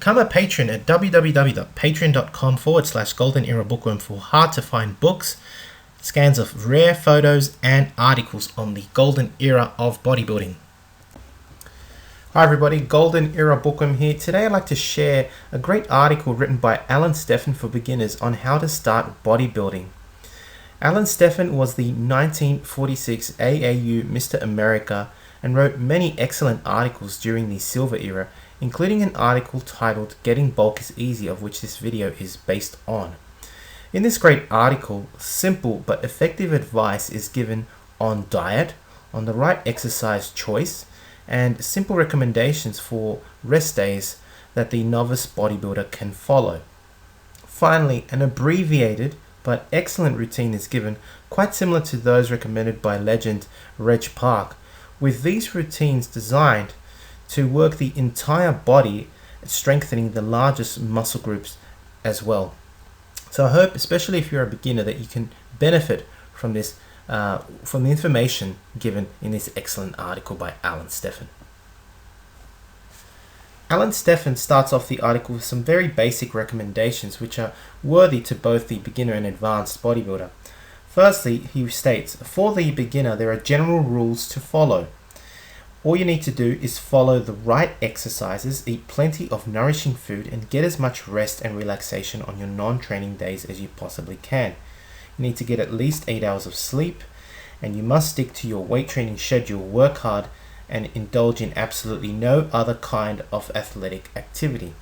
Become a patron at www.patreon.com/Golden Era Bookworm for hard to find books, scans of rare photos, and articles on the golden era of bodybuilding. Hi everybody, Golden Era Bookworm here. Today I'd like to share a great article written by Alan Stephan for beginners on how to start bodybuilding. Alan Stephan was the 1946 AAU Mr America and wrote many excellent articles during the Silver Era, including an article titled Getting Bulk is Easy, of which this video is based on. In this great article, simple but effective advice is given on diet, on the right exercise choice, and simple recommendations for rest days that the novice bodybuilder can follow. Finally, an abbreviated but excellent routine is given, quite similar to those recommended by legend Reg Park, with these routines designed to work the entire body, strengthening the largest muscle groups as well. So I hope, especially if you're a beginner, that you can benefit from this, from the information given in this excellent article by Alan Stephan. Alan Stephan starts off the article with some very basic recommendations which are worthy to both the beginner and advanced bodybuilder. Firstly, he states, for the beginner there are general rules to follow. All you need to do is follow the right exercises, eat plenty of nourishing food, and get as much rest and relaxation on your non-training days as you possibly can. You need to get at least 8 hours of sleep, and you must stick to your weight training schedule, work hard, and indulge in absolutely no other kind of athletic activity.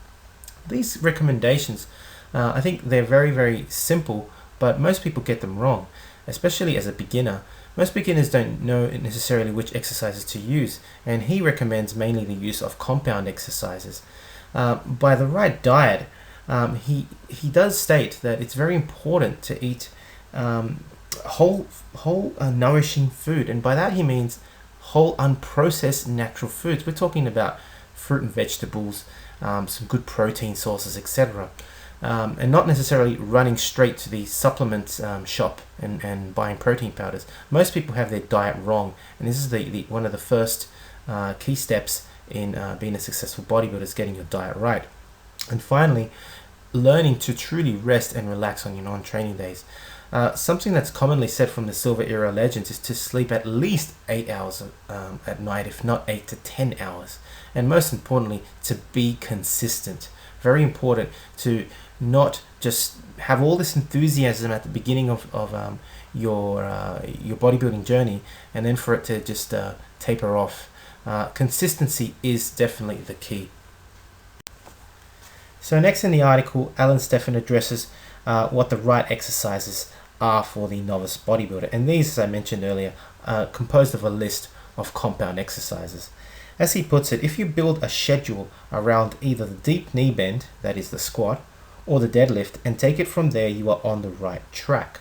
These recommendations, I think they're very, very simple, but most people get them wrong, especially as a beginner. Most beginners don't know necessarily which exercises to use, and he recommends mainly the use of compound exercises. By the right diet, he does state that it's very important to eat whole nourishing food, and by that he means whole unprocessed natural foods. We're talking about fruit and vegetables, some good protein sources, etc. And not necessarily running straight to the supplement shop and buying protein powders. Most people have their diet wrong, and this is the one of the first key steps in being a successful bodybuilder, is getting your diet right. And finally, learning to truly rest and relax on your non-training days. Something that's commonly said from the Silver Era legends is to sleep at least 8 hours at night, if not 8 to 10 hours. And most importantly, to be consistent. Very important to not just have all this enthusiasm at the beginning of your bodybuilding journey and then for it to just taper off. Consistency is definitely the key. So next in the article, Alan Stephan addresses what the right exercises are for the novice bodybuilder, and these, as I mentioned earlier, are composed of a list of compound exercises. As he puts it, if you build a schedule around either the deep knee bend, that is the squat, or the deadlift, and take it from there, you are on the right track.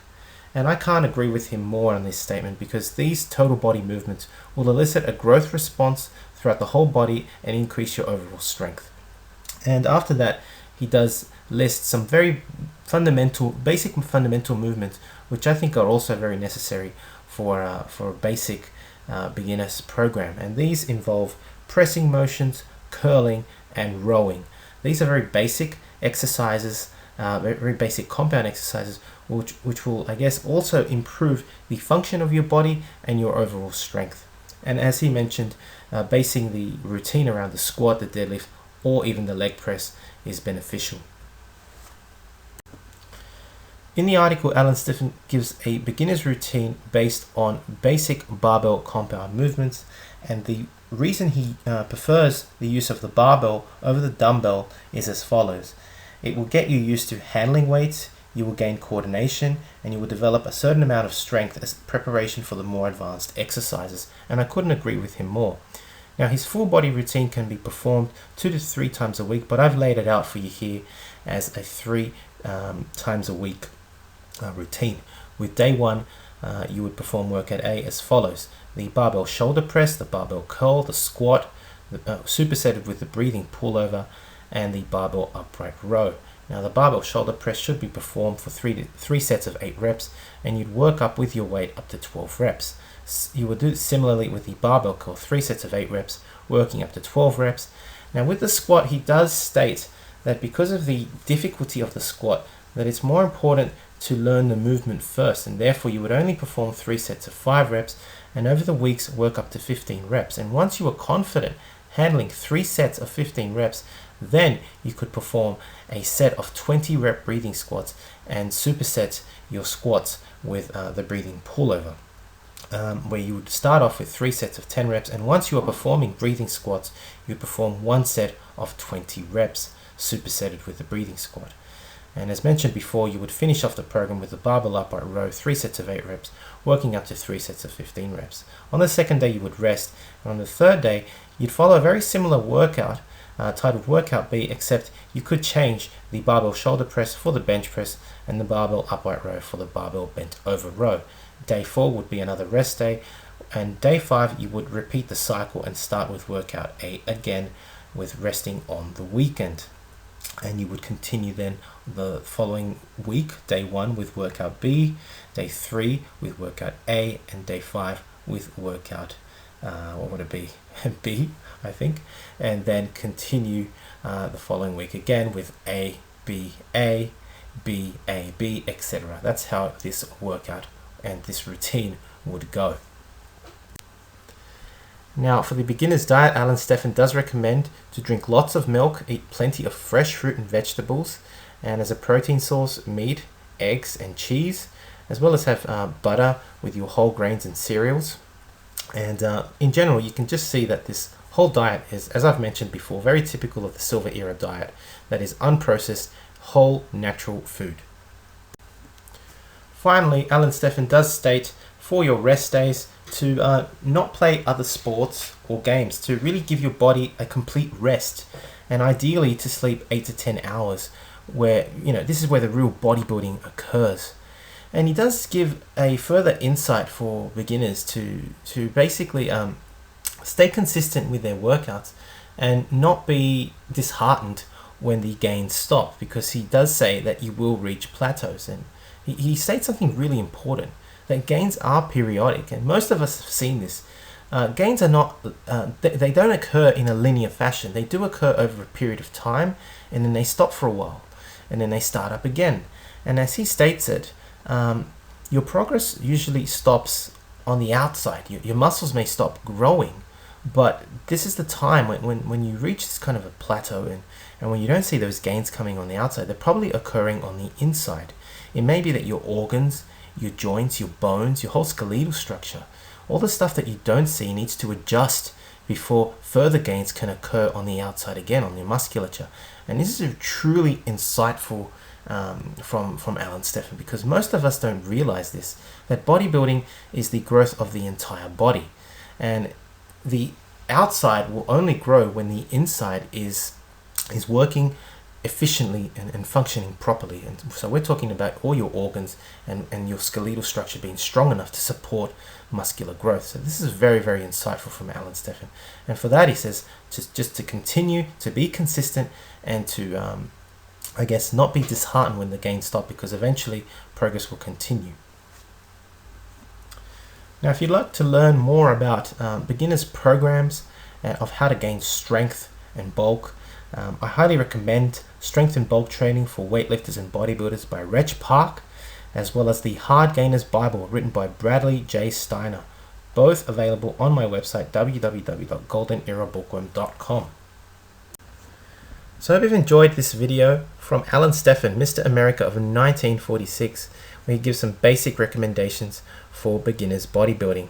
And I can't agree with him more on this statement, because these total body movements will elicit a growth response throughout the whole body and increase your overall strength. And after that, he does list some very basic fundamental movements, which I think are also very necessary for a basic beginner's program. And these involve pressing motions, curling, and rowing. These are very basic exercises, very basic compound exercises, which will, I guess, also improve the function of your body and your overall strength. And as he mentioned, basing the routine around the squat, the deadlift, or even the leg press is beneficial. In the article, Alan Stephan gives a beginner's routine based on basic barbell compound movements, and the reason he prefers the use of the barbell over the dumbbell is as follows. It will get you used to handling weights, you will gain coordination, and you will develop a certain amount of strength as preparation for the more advanced exercises, and I couldn't agree with him more. Now, his full body routine can be performed 2 to 3 times a week, but I've laid it out for you here as a 3 times a week routine. With day 1, you would perform workout A as follows: the barbell shoulder press, the barbell curl, the squat, supersetted with the breathing pullover, and the barbell upright row. Now, the barbell shoulder press should be performed for 3 sets of 8 reps, and you'd work up with your weight up to 12 reps. You would do it similarly with the barbell curl, 3 sets of 8 reps, working up to 12 reps. Now, with the squat, he does state that because of the difficulty of the squat, that it's more important to learn the movement first, and therefore you would only perform 3 sets of 5 reps, and over the weeks work up to 15 reps. And once you are confident handling 3 sets of 15 reps, then you could perform a set of 20 rep breathing squats and superset your squats with the breathing pullover, where you would start off with 3 sets of 10 reps, and once you are performing breathing squats, you perform 1 set of 20 reps supersetted with the breathing squat. And as mentioned before, you would finish off the program with the barbell upright row, 3 sets of 8 reps, working up to 3 sets of 15 reps. On the second day, you would rest, and on the third day, you'd follow a very similar workout titled Workout B, except you could change the barbell shoulder press for the bench press and the barbell upright row for the barbell bent over row. Day 4 would be another rest day, and day 5 you would repeat the cycle and start with Workout A again, with resting on the weekend. And you would continue then the following week, day 1 with Workout B, day 3 with Workout A, and day 5 with Workout what would it be? B, I think, and then continue the following week again with A, B, A, B, A, B, etc. That's how this workout and this routine would go. Now, for the beginner's diet, Alan Stephan does recommend to drink lots of milk, eat plenty of fresh fruit and vegetables, and as a protein source, meat, eggs, and cheese, as well as have butter with your whole grains and cereals. And in general, you can just see that this whole diet is, as I've mentioned before, very typical of the Silver Era diet, that is unprocessed, whole, natural food. Finally, Alan Stephan does state for your rest days to not play other sports or games, to really give your body a complete rest, and ideally to sleep 8 to 10 hours, where, you know, this is where the real bodybuilding occurs. And he does give a further insight for beginners to basically stay consistent with their workouts and not be disheartened when the gains stop, because he does say that you will reach plateaus. And he states something really important, that gains are periodic, and most of us have seen this. Gains are not, they don't occur in a linear fashion. They do occur over a period of time, and then they stop for a while, and then they start up again. And as he states it, your progress usually stops on the outside. Your muscles may stop growing, but this is the time when you reach this kind of a plateau, and when you don't see those gains coming on the outside, they're probably occurring on the inside. It may be that your organs, your joints, your bones, your whole skeletal structure, all the stuff that you don't see needs to adjust before further gains can occur on the outside again, on your musculature. And this is a truly insightful from Alan Stephan, because most of us don't realize this, that bodybuilding is the growth of the entire body, and the outside will only grow when the inside is working efficiently and functioning properly. And so we're talking about all your organs and your skeletal structure being strong enough to support muscular growth. So this is very, very insightful from Alan Stephan, and for that he says just to continue to be consistent and to I guess not be disheartened when the gains stop, because eventually progress will continue. Now, if you'd like to learn more about beginners programs of how to gain strength and bulk, I highly recommend Strength and Bulk Training for Weightlifters and Bodybuilders by Reg Park, as well as the Hard Gainers Bible written by Bradley J. Steiner, both available on my website www.goldenerabookworm.com. So I hope you've enjoyed this video from Alan Stephan, Mr. America of 1946, where he gives some basic recommendations for beginners bodybuilding.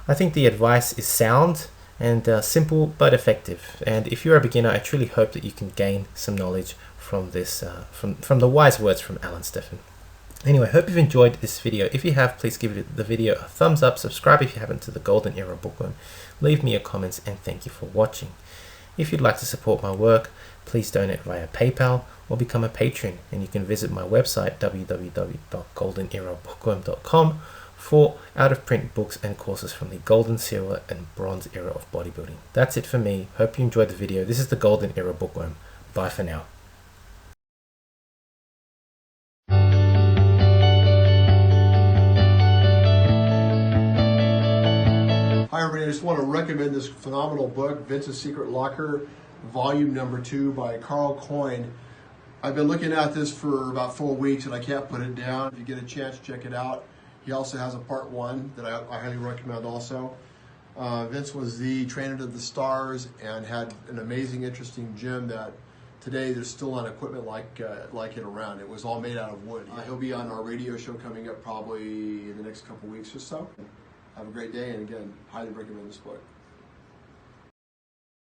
I think the advice is sound and simple but effective, and if you're a beginner, I truly hope that you can gain some knowledge from this, from the wise words from Alan Stephan. Anyway, hope you've enjoyed this video. If you have, please give the video a thumbs up, subscribe if you haven't to the Golden Era Bookworm, leave me your comments, and thank you for watching. If you'd like to support my work, please donate via PayPal or become a patron, and you can visit my website www.goldenerabookworm.com for out-of-print books and courses from the Golden, Silver, and Bronze era of bodybuilding. That's it for me. Hope you enjoyed the video. This is the Golden Era Bookworm. Bye for now. Hi everybody, I just want to recommend this phenomenal book, Vince's Secret Locker, volume number 2 by Carl Coyne. I've been looking at this for about 4 weeks and I can't put it down. If you get a chance, check it out. He also has a part 1 that I highly recommend also. Vince was the trainer to the stars and had an amazing, interesting gym that today there's still not equipment like it around. It was all made out of wood. He'll be on our radio show coming up probably in the next couple weeks or so. Have a great day, and again, highly recommend this book.